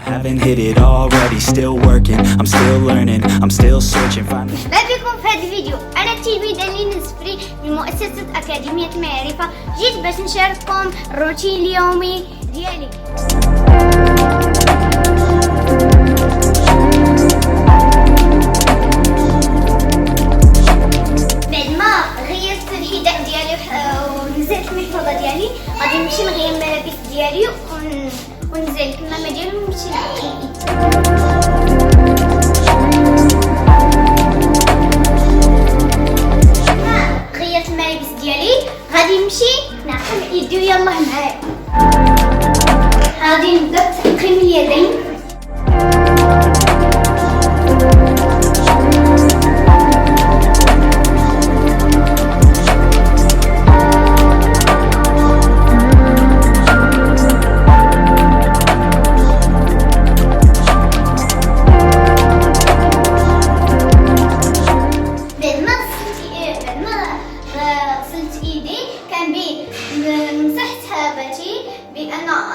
haven't hit it already, still working, I'm still learning, I'm still searching. مرحبا بكم في هذا الفيديو. انا التلميذه اللي نزفري من مؤسسه اكاديميه معرفه. جيت باش نشارككم الروتين اليومي ديالي. بعد ما غيرت الحذاء ديالي ونزلت المحفظه ديالي، غادي نمشي نغير الملابس ديالي وننزل الكمامه ديالي ونمشي نحيد. غيرت الملابس ديالي، غادي نمشي نعقم يدي ويلا معايا. غادي نبدا بتعقيم اليدين.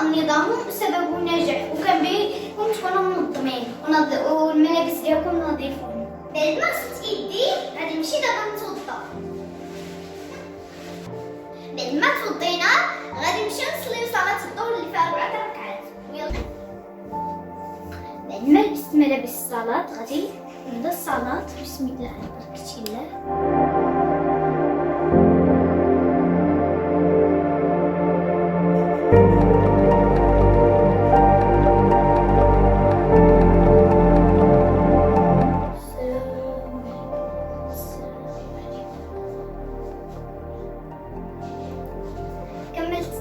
النظام سبب النجاح، وكان بيكم تكونوا منظمين والملابس ديالكم نظيفون. بعد ما غسلت يدي غادي نمشي دابا نتوضا. بعد ما توضينا غادي نمشيو نصليو صلاه الظهر اللي فيها 4 ركعات. ويلا بعد ما لبست ملابس الصلاه غادي نبدا الصلاه. بسم الله بركة الله.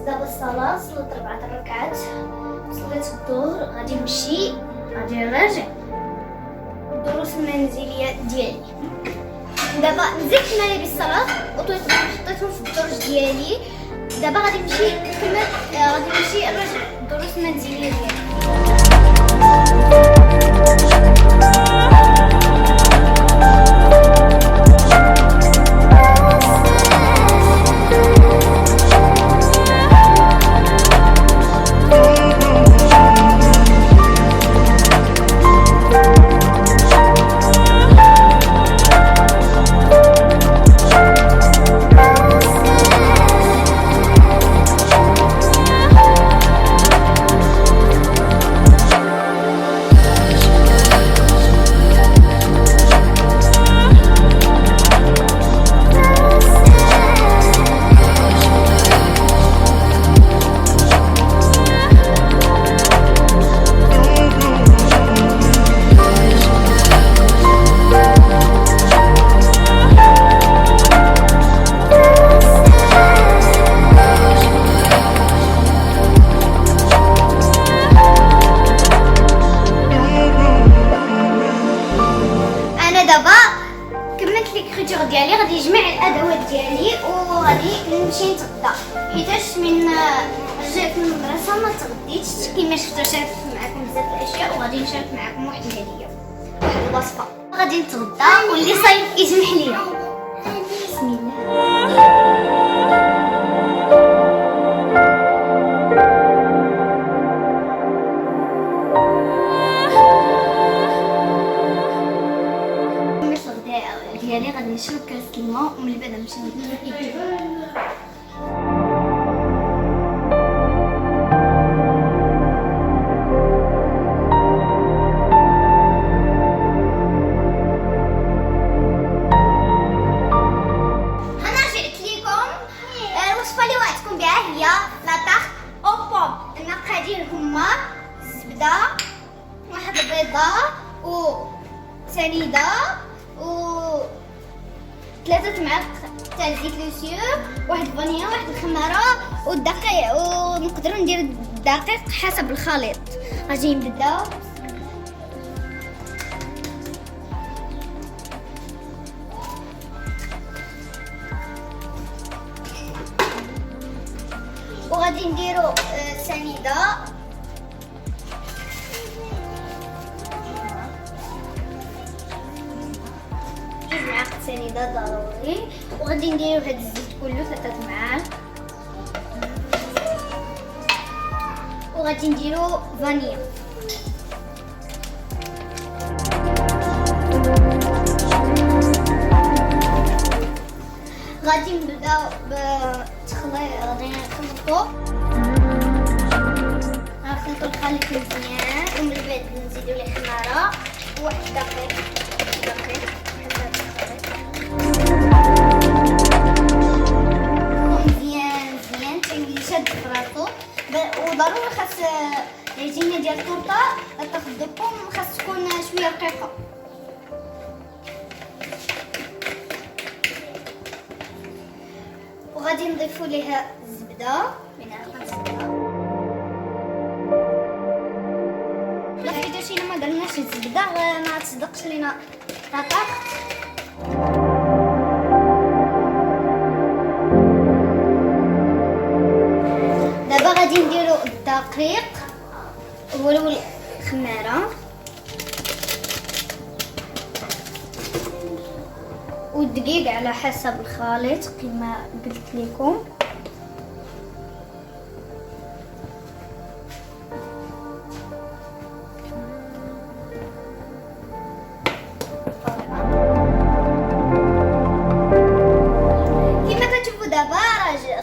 دابا الصلاة صليت 4 ركعات، صليت الظهر. غادي نمشي غادي نراجع الدروس المنزلية ديالي. دابا نزلت ملابس الصلاة وحطيتهم في الدرج ديالي. دابا غادي نمشي نكمل، غادي نمشي نراجع الدروس المنزلية ديالي. ديالي غادي نجمع الادوات ديالي وغادي نمشي نتغدى، حيتاش من رجعت من المدرسه ما تغديتش كيما شفتوا. شاركت معكم بزاف الاشياء وغادي نشارك معكم واحد الهديه، واحد الوصفه. غادي نتغدى واللي صايب يسمح لي. بسم الله. ديالي غادي نشرب كاس الماء ومن بعد نمشي نتغدى. الوصفه اللي وعدتكم بها هي لا تارت او بوم. المقادير هما زبده، واحد البيضه وسنيده، و 3 معالق تاع زيت لوسيو، واحد الفانيلا، واحد الخميرا والدقيق. ونقدروا ندير الدقيق حسب الخليط. غادي نبدا. وغادي نديرو سنيده، معلقة سنيدة ضروري. وغادي نديرو هاد الزيت كله 3 معالق. وغادي نديرو فانيلا. مزيان ومن بعد نزيدو ليه خميرا وواحد الدقيق مزيان تنشد في راسو. وضروري خاص العجينه ديال التورته تاخذكم خاص تكون شويه رقيقه. وغادي نضيفوا ليها الزبده، معلقه زبده. لا حيت شينا ما درناش الزبده ما تصدقش لينا طاطا. دابا غادي نديرو الدقيق ولو الخميره والدقيق على حسب الخليط كما قلت لكم. كما كتشوفوا دابا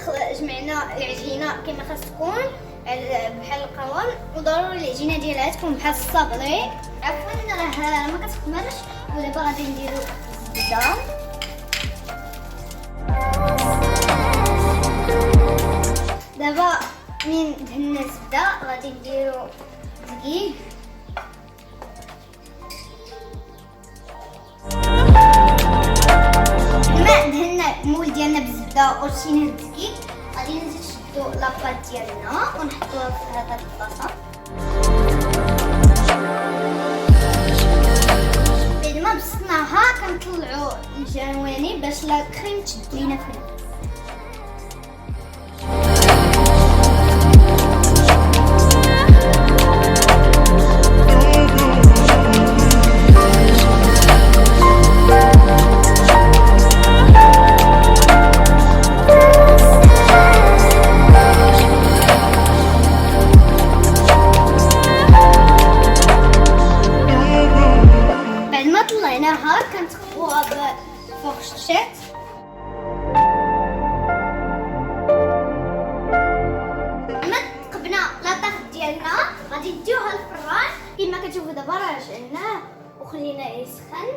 راه جمعنا العجينه كما خاص تكون بحال القوام. وضروري العجينه ديالها تكون بحال الصابلي. عفوا راه ما كتخمرش. ودابا غادي نديرو الزبده. دابا من دهنا الزبده غادي نديرو الدقيق. ما دهنا المول ديالنا بالزبده ورشينا الدقيق غادي نشدو لاباط ديالنا ونحطوها في هذا البلاصه. بعد ما بسطناها كنطلعو الجواني باش لا كريم تشد لينا في النص. كنتخبوها بفرشات. لما تقبنا لاطاف ديالنا غادي نديوها للفران. كما كتشوفوا دابا راه شعلناه وخليناه يسخن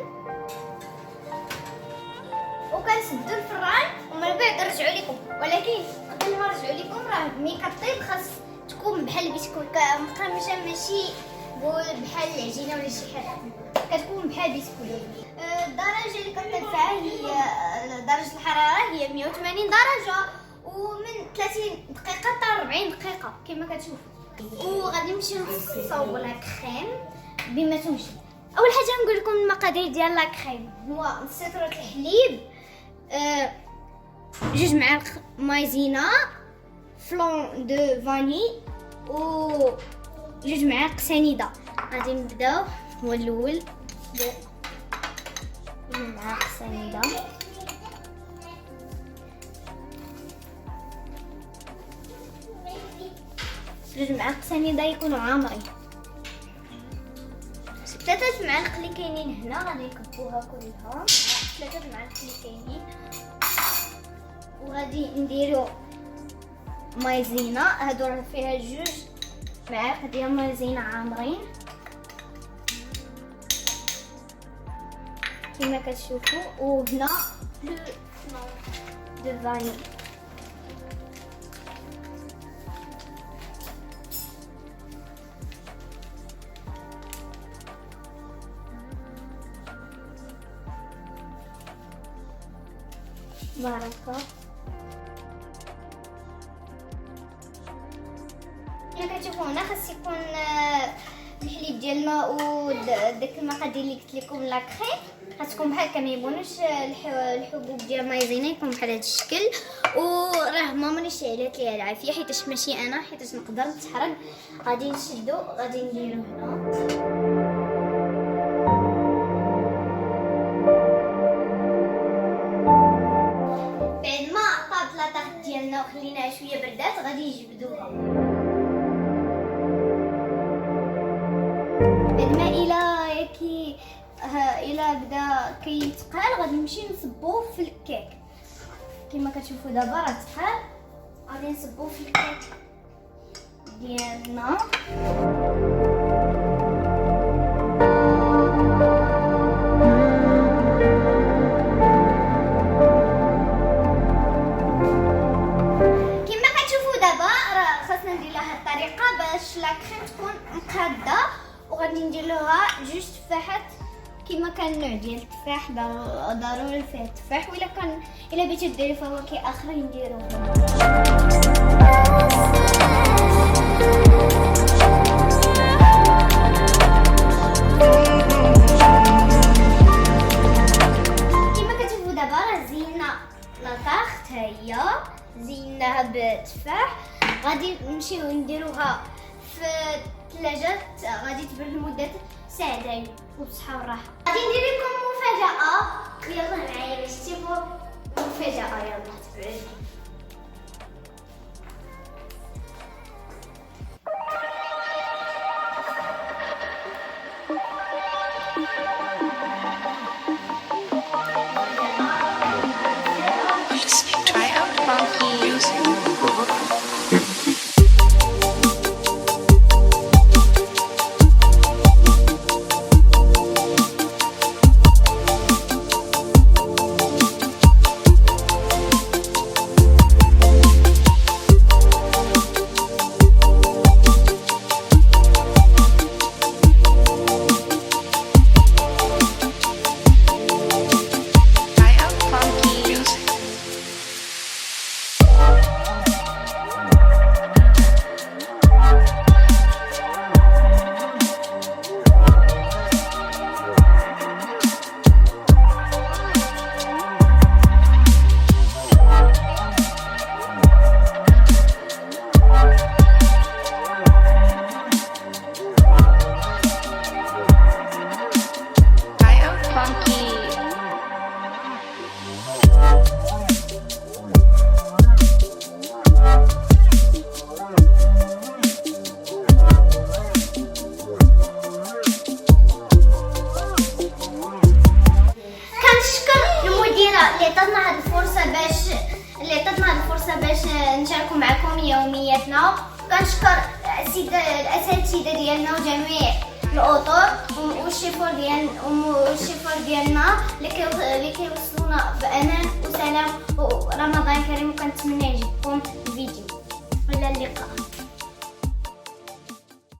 وكنسدو الفران ومن بعد نرجعوا لكم. ولكن قبل ما نرجعوا لكم راه ملي كطيب خاص تكون بحال البسكوت مقرمشه، ماشي بحال العجينه ولا شي حاجه، كتكون بحال البسكوت. الدرجه اللي كطيب فيها هي درجه الحراره هي 180 درجه ومن 30 دقيقه حتى 40 دقيقه كما كتشوفوا. وغادي نمشيو نصاوبوا لا كريم بما تمشي. اول حاجه نقول لكم المقادير ديال لا كريم. هو نص لتر الحليب، 2 معالق مايزينا، فلون دو فاني، و 2 معالق سنيدة. غادي نبداو. هو الاول 2 معالق سنيدة، معالق سنيدة يكونوا عامرين. 3 معالق اللي كاينين هنا غادي نكبوها كلها، 3 معالق اللي كاينين. وغادي نديرو مايزينا، هادو راه فيها 2 معالق ديال مايزينا عامرين كما كتشوفوا. وهنا لو دو فاني، بركة. كما كتشوفوا هنا خاص يكون الحليب ديالنا وداك المقادير اللي قلت لكم لا كريم خاص تكون بحال ما يبونوش الحبوب ديال مايزينا يكون بحال هذا الشكل. وراه ماما اللي شعلات ليها العافيه حيتاش ماشي انا، حيتاش نقدر نتحرك. غادي نشدو، غادي نديرو هنا. ديالنا وخليناها شويه بردات غادي نجبدوها. بعد ما الى بدا كيتقال غادي نمشي نصبوه في الكيك. كما كتشوفوا دابا راه تقال، غادي نصبوه في الكيك ديالنا. كما كتشوفوا دابا راه خاصنا ندير لها الطريقه باش لا كريم تكون مقاده، وغادي ندير لها جوج تفاحات كما كان النوع ديال التفاح ضروري فيه التفاح، ولا كان الا بغيتو ديروا فواكه اخرين نديروهم. كما كتشوفوا دابا راه زينا لاطاخت، هي زيناها بالتفاح. غادي نمشيو نديروها في الثلاجه، غادي تبرد لمده ساعتين وبصحه والراحه. غادي ندير لكم مفاجاه، ويلا معايا باش تشوفوا مفاجاه. يلا تبعوا. اللي عطاتنا الفرصه باش نشاركوا معكم يومياتنا. كنشكر الاساتذه ديالنا وجميع الاطر والشيفور ديالنا اللي كيوصلونا بامان وسلام ورمضان كريم، وكنتمنى يعجبكم الفيديو. الى اللقاء.